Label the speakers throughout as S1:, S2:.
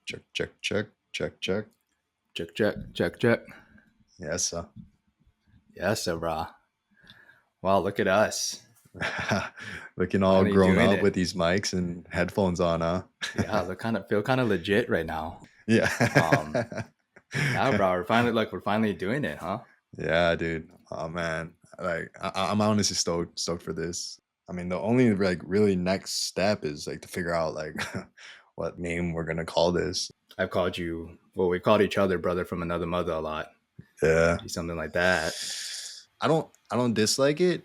S1: Check, check, check, check, check.
S2: Check, check, check, check.
S1: Yes, sir.
S2: Yes, sir, brah. Wow, look at us.
S1: Looking all
S2: Finally
S1: grown
S2: doing
S1: up
S2: it.
S1: with these mics and headphones on, huh?
S2: Yeah, feel kind of legit right now.
S1: Yeah.
S2: Yeah, bro, we're finally doing it, huh?
S1: Yeah, dude. Oh man. Like I'm honestly stoked for this. I mean, the only like really next step is like to figure out like what name we're gonna call this.
S2: I've called you, well, we called each other brother from another mother a lot.
S1: Yeah.
S2: Be something like that.
S1: I don't dislike it,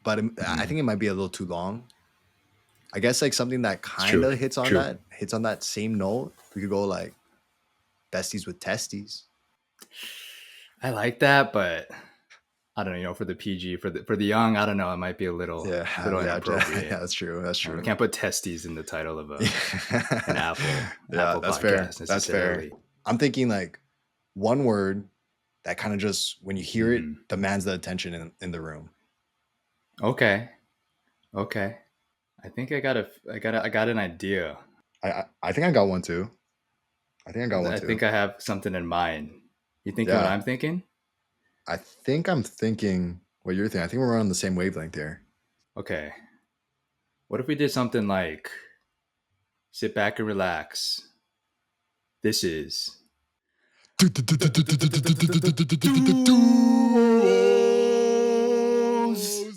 S1: but I
S2: Mhm.
S1: think it might be a little too long. I guess like something that
S2: It's
S1: kind
S2: true.
S1: of
S2: True.
S1: hits on that same note. We could go like besties with testes.
S2: I like that, but I don't know, for the PG, for the young, I don't know, it might be a little
S1: Yeah, yeah, yeah.
S2: inappropriate.
S1: That's true. That's
S2: We
S1: true.
S2: can't put testes in the title of an
S1: Yeah,
S2: Apple
S1: that's fair.
S2: podcast
S1: That's fair.
S2: necessarily.
S1: I'm thinking like one word that kind of just when you hear it
S2: Mhm.
S1: demands the attention in the room.
S2: Okay. Okay. I got an idea.
S1: I think I got one too. I think I got one
S2: I
S1: too.
S2: think I have something in mind. You thinking what
S1: Yeah,
S2: I'm thinking?
S1: I think I'm thinking what you're thinking. I think we're on the same wavelength here.
S2: Okay. What if we did something like sit back and relax? This is Duos.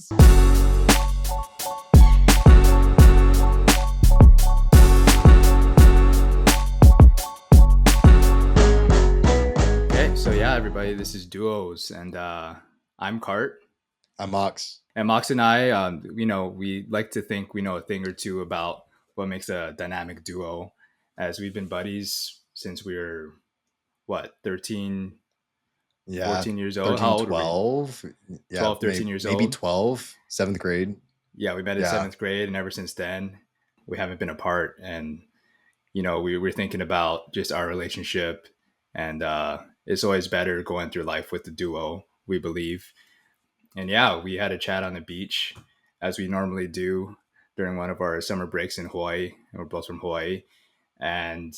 S2: Okay, so yeah, everybody, this is Duos, and I'm Cart.
S1: I'm Mox.
S2: And Mox and I, we like to think we know a thing or two about what makes a dynamic duo, as we've been buddies since we were, 13,
S1: Yeah,
S2: 14 years old. How
S1: 13,
S2: old are we?
S1: 12. Yeah,
S2: 12, 13 years
S1: maybe
S2: old.
S1: 12, seventh grade.
S2: Yeah, we met in
S1: Yeah.
S2: seventh grade, and ever since then, we haven't been apart. And, we were thinking about just our relationship, and it's always better going through life with the duo, we believe. And yeah, we had a chat on the beach as we normally do during one of our summer breaks in Hawaii. And we're both from Hawaii. And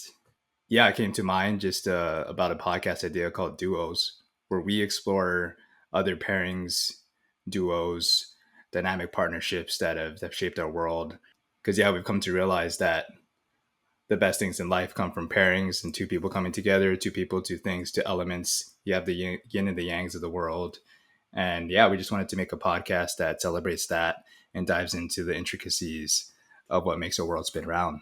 S2: yeah, it came to mind just about a podcast idea called Duos, where we explore other pairings, duos, dynamic partnerships that have shaped our world. Because yeah, we've come to realize that the best things in life come from pairings and two people coming together, two people, two things, two elements. You have the yin and the yangs of the world. And yeah, we just wanted to make a podcast that celebrates that and dives into the intricacies of what makes a world spin around.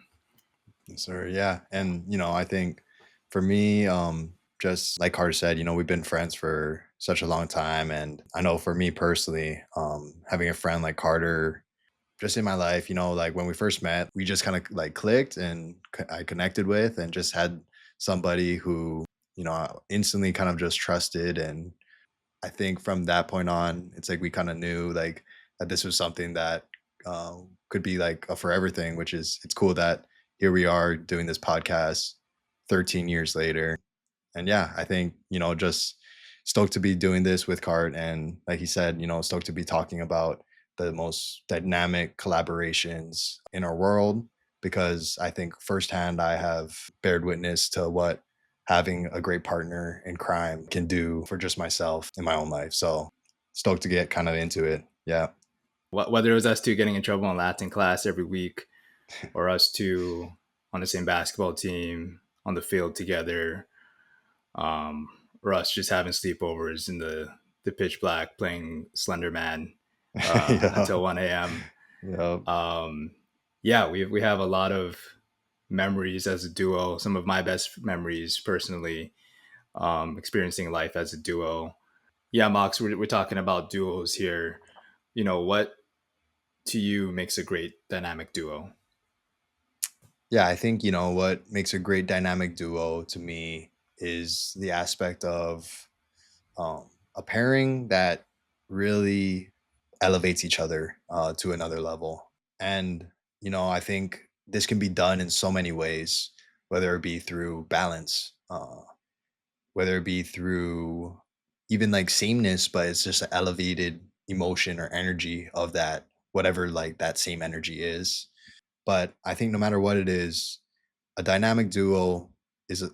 S1: So yeah, and I think for me, just like Carter said, we've been friends for such a long time, and I know for me personally, having a friend like Carter just in my life, like when we first met, we just kind of like clicked, and I connected with, and just had somebody who I instantly kind of just trusted, and I think from that point on, it's like we kind of knew like that this was something that could be like a forever thing, which is it's cool that here we are doing this podcast 13 years later. And yeah, I think, just stoked to be doing this with Cart. And like he said, stoked to be talking about the most dynamic collaborations in our world, because I think firsthand I have bared witness to what having a great partner in crime can do for just myself in my own life. So stoked to get kind of into it. Yeah.
S2: Whether it was us two getting in trouble in Latin class every week, or us two on the same basketball team on the field together, um, or us just having sleepovers in the pitch black playing Slender Man
S1: Yeah.
S2: until 1 a.m.
S1: Yeah.
S2: Yeah, we have a lot of memories as a duo. Some of my best memories personally, experiencing life as a duo. Yeah, Mox, we're talking about duos here. What to you makes a great dynamic duo?
S1: Yeah, I think, what makes a great dynamic duo to me is the aspect of a pairing that really elevates each other to another level. And, I think this can be done in so many ways, whether it be through balance, whether it be through even like sameness, but it's just an elevated emotion or energy of that, whatever like that same energy is. But I think no matter what it is, a dynamic duo is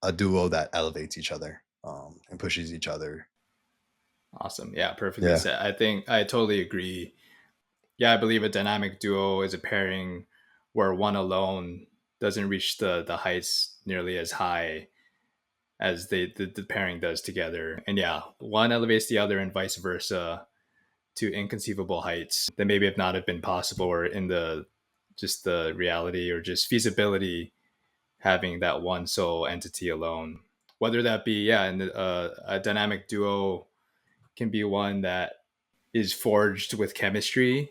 S1: a duo that elevates each other, and pushes each other.
S2: Awesome. Yeah, perfectly
S1: Yeah.
S2: said. I think I totally agree. Yeah, I believe a dynamic duo is a pairing where one alone doesn't reach the heights nearly as high as the pairing does together. And yeah, one elevates the other and vice versa to inconceivable heights that maybe have not have been possible or in the just the reality or just feasibility having that one sole entity alone. Whether that be yeah, and a dynamic duo can be one that is forged with chemistry,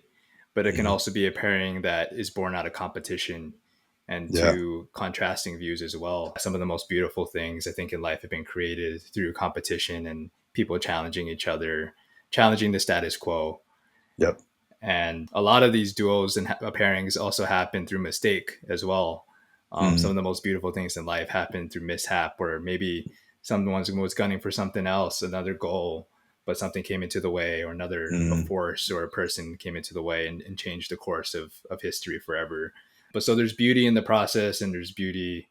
S2: but it can
S1: Mhm.
S2: also be a pairing that is born out of competition and
S1: Yeah.
S2: two contrasting views as well. Some of the most beautiful things I think in life have been created through competition and people challenging each other, challenging the status quo.
S1: Yep.
S2: And a lot of these duos and pairings also happen through mistake as well. Some
S1: Mhm.
S2: of the most beautiful things in life happen through mishap, where maybe someone was gunning for something else, another goal, but something came into the way, or another a
S1: Mhm.
S2: force or a person came into the way and changed the course of history forever. But so there's beauty in the process, and there's beauty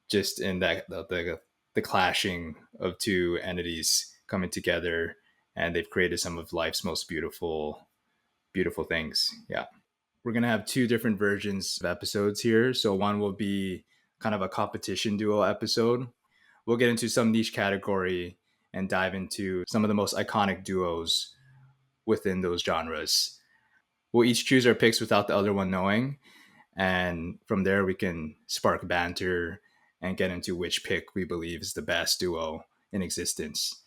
S2: just in that the clashing of two entities coming together, and they've created some of life's most beautiful things. Yeah. We're going to have two different versions of episodes here. So one will be kind of a competition duo episode. We'll get into some niche category and dive into some of the most iconic duos within those genres. We'll each choose our picks without the other one knowing. And from there, we can spark banter and get into which pick we believe is the best duo in existence.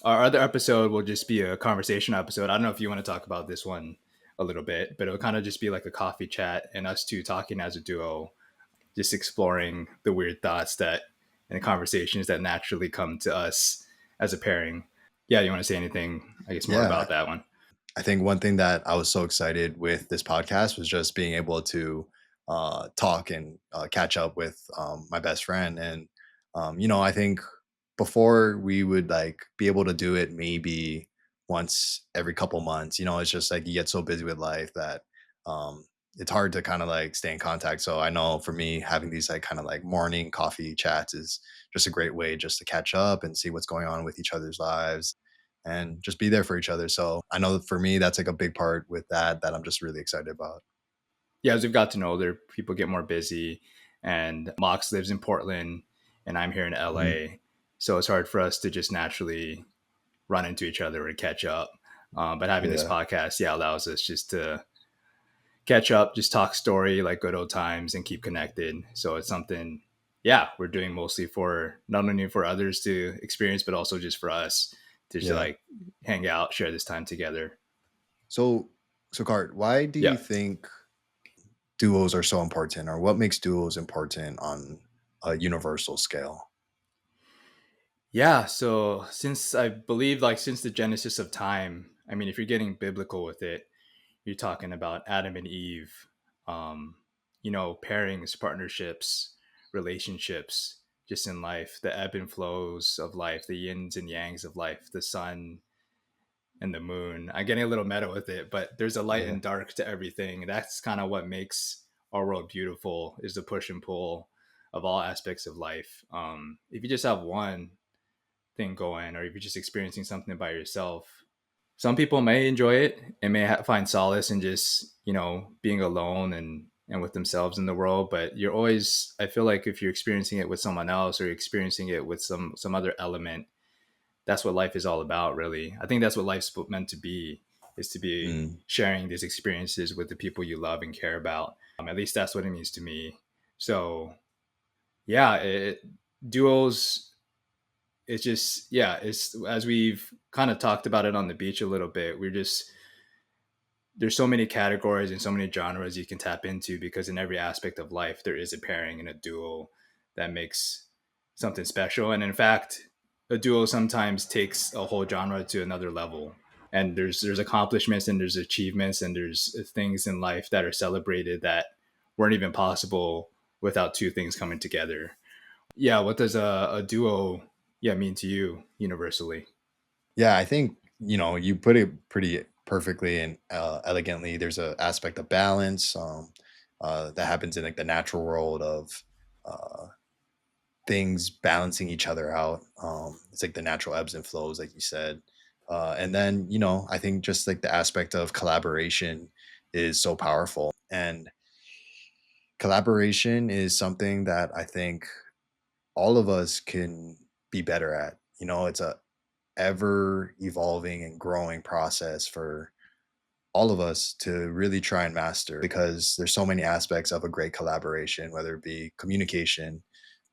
S2: Our other episode will just be a conversation episode. I don't know if you want to talk about this one a little bit, but it'll kind of just be like a coffee chat and us two talking as a duo, just exploring the weird thoughts that and conversations that naturally come to us as a pairing. Yeah, you want to say anything, I guess, more
S1: Yeah.
S2: about that one?
S1: I think one thing that I was so excited with this podcast was just being able to talk and catch up with my best friend. And, I think before we would like be able to do it maybe once every couple months, it's just like you get so busy with life that it's hard to kind of like stay in contact. So I know for me, having these like kind of like morning coffee chats is just a great way just to catch up and see what's going on with each other's lives and just be there for each other. So I know that for me, that's like a big part with that I'm just really excited about.
S2: Yeah, as we've got to know, there people get more busy, and Mox lives in Portland, and I'm here in
S1: Mhm.
S2: LA, so it's hard for us to just naturally run into each other or catch up. But having this
S1: Yeah,
S2: podcast, yeah, allows us just to catch up, just talk story like good old times and keep connected. So it's something, yeah, we're doing mostly for not only for others to experience, but also just for us to just
S1: yeah.
S2: like hang out, share this time together.
S1: So, so Cart, why do
S2: Yeah.
S1: you think duos are so important, or what makes duos important on a universal scale?
S2: Yeah. So since I believe like since the genesis of time, I mean, if you're getting biblical with it, you're talking about Adam and Eve, um, pairings, partnerships, relationships, just in life, the ebb and flows of life, the yins and yangs of life, the sun and the moon. I'm getting a little meta with it, but there's a light
S1: Yeah.
S2: and dark to everything. That's kind of what makes our world beautiful is the push and pull of all aspects of life. If you just have one thing going, or if you're just experiencing something by yourself, some people may enjoy it and may find solace in just being alone and with themselves in the world. But you're always, I feel like if you're experiencing it with someone else or experiencing it with some other element, that's what life is all about, really. I think that's what life's meant to be, is to be
S1: Mm.
S2: sharing these experiences with the people you love and care about. At least that's what it means to me. So yeah, duos, it's just, yeah, it's as we've kind of talked about it on the beach a little bit, we're just, there's so many categories and so many genres you can tap into, because in every aspect of life there is a pairing and a duo that makes something special. And in fact, a duo sometimes takes a whole genre to another level, and there's accomplishments and there's achievements and there's things in life that are celebrated that weren't even possible without two things coming together. Yeah, what does a duo, yeah, mean to you universally?
S1: Yeah, I think, you put it pretty perfectly and elegantly. There's a aspect of balance that happens in like the natural world of uh, things balancing each other out. It's like the natural ebbs and flows, like you said. And then, I think just like the aspect of collaboration is so powerful. And collaboration is something that I think all of us can be better at. It's a ever evolving and growing process for all of us to really try and master, because there's so many aspects of a great collaboration, whether it be communication,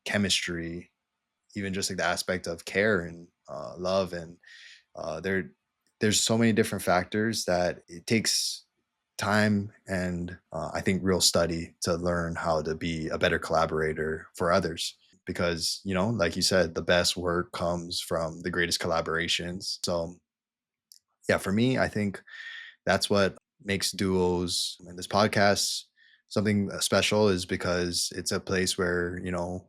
S1: chemistry, even just like the aspect of care and love. And there's so many different factors that it takes time and I think real study to learn how to be a better collaborator for others. Because, like you said, the best work comes from the greatest collaborations. So, yeah, for me, I think that's what makes duos and this podcast something special, is because it's a place where,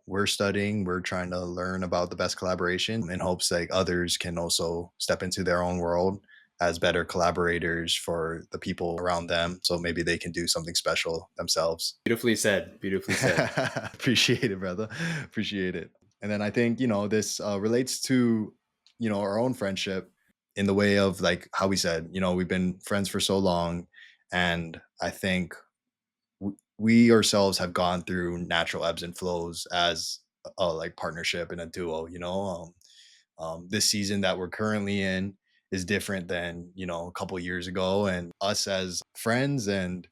S1: we're studying, we're trying to learn about the best collaboration in hopes like others can also step into their own world as better collaborators for the people around them. So maybe they can do something special themselves.
S2: Beautifully said. Beautifully said.
S1: Appreciate it, brother. Appreciate it. And then I think, this relates to, our own friendship in the way of like how we said, we've been friends for so long. And I think we ourselves have gone through natural ebbs and flows as a like partnership and a duo, this season that we're currently in is different than, a couple years ago. And us as friends and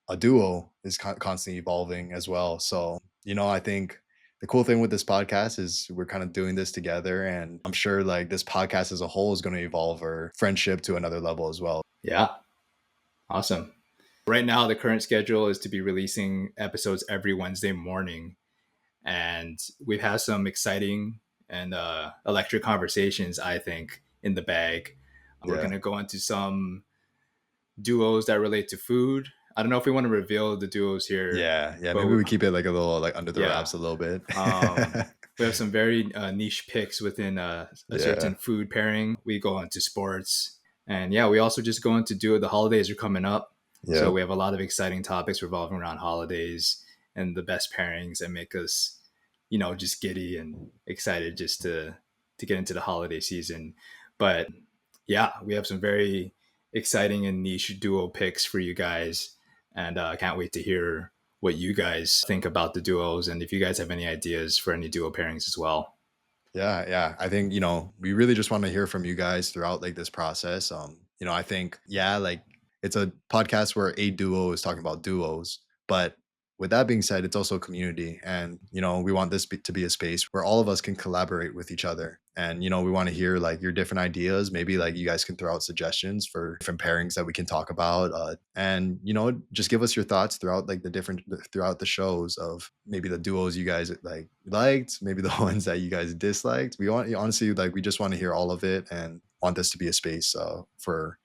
S1: a duo is constantly evolving as well. So, I think the cool thing with this podcast is we're kind of doing this together. And I'm sure like this podcast as a whole is going to evolve our friendship to another level as well.
S2: Yeah. Awesome. Right now, the current schedule is to be releasing episodes every Wednesday morning. And we've had some exciting and electric conversations, I think, in the bag. We're going
S1: Yeah.
S2: to go into some duos that relate to food. I don't know if we want to reveal the duos here,
S1: Yeah. Yeah.
S2: but
S1: Maybe we keep it like a little like under the
S2: yeah,
S1: wraps a little bit.
S2: um, we have some very niche picks within a
S1: Yeah.
S2: certain food pairing. We go into sports, and yeah, we also just go into duo. The holidays are coming up, so
S1: Yeah.
S2: we have a lot of exciting topics revolving around holidays and the best pairings that make us, just giddy and excited just to get into the holiday season. But yeah, we have some very exciting and niche duo picks for you guys, and I can't wait to hear what you guys think about the duos and if you guys have any ideas for any duo pairings as well.
S1: Yeah, yeah. I think, we really just want to hear from you guys throughout like this process. I think, yeah, like it's a podcast where a duo is talking about duos, but with that being said, it's also a community. And, we want this to be a space where all of us can collaborate with each other. And, we want to hear like your different ideas. Maybe like you guys can throw out suggestions for different pairings that we can talk about. And, just give us your thoughts throughout like throughout the shows of maybe the duos you guys like liked, maybe the ones that you guys disliked. We want, honestly, like we just want to hear all of it and want this to be a space for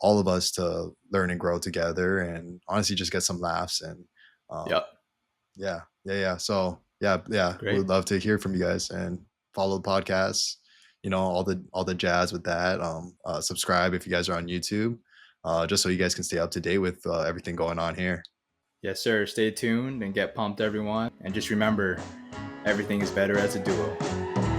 S1: all of us to learn and grow together and honestly just get some laughs. And um,
S2: Yep.
S1: yeah, yeah, yeah. So yeah, yeah, we'd
S2: Great.
S1: love to hear from you guys and follow the podcast. All the jazz with that. Subscribe if you guys are on YouTube, just so you guys can stay up to date with everything going on here.
S2: Yes, sir. Stay tuned and get pumped, everyone. And just remember, everything is better as a duo.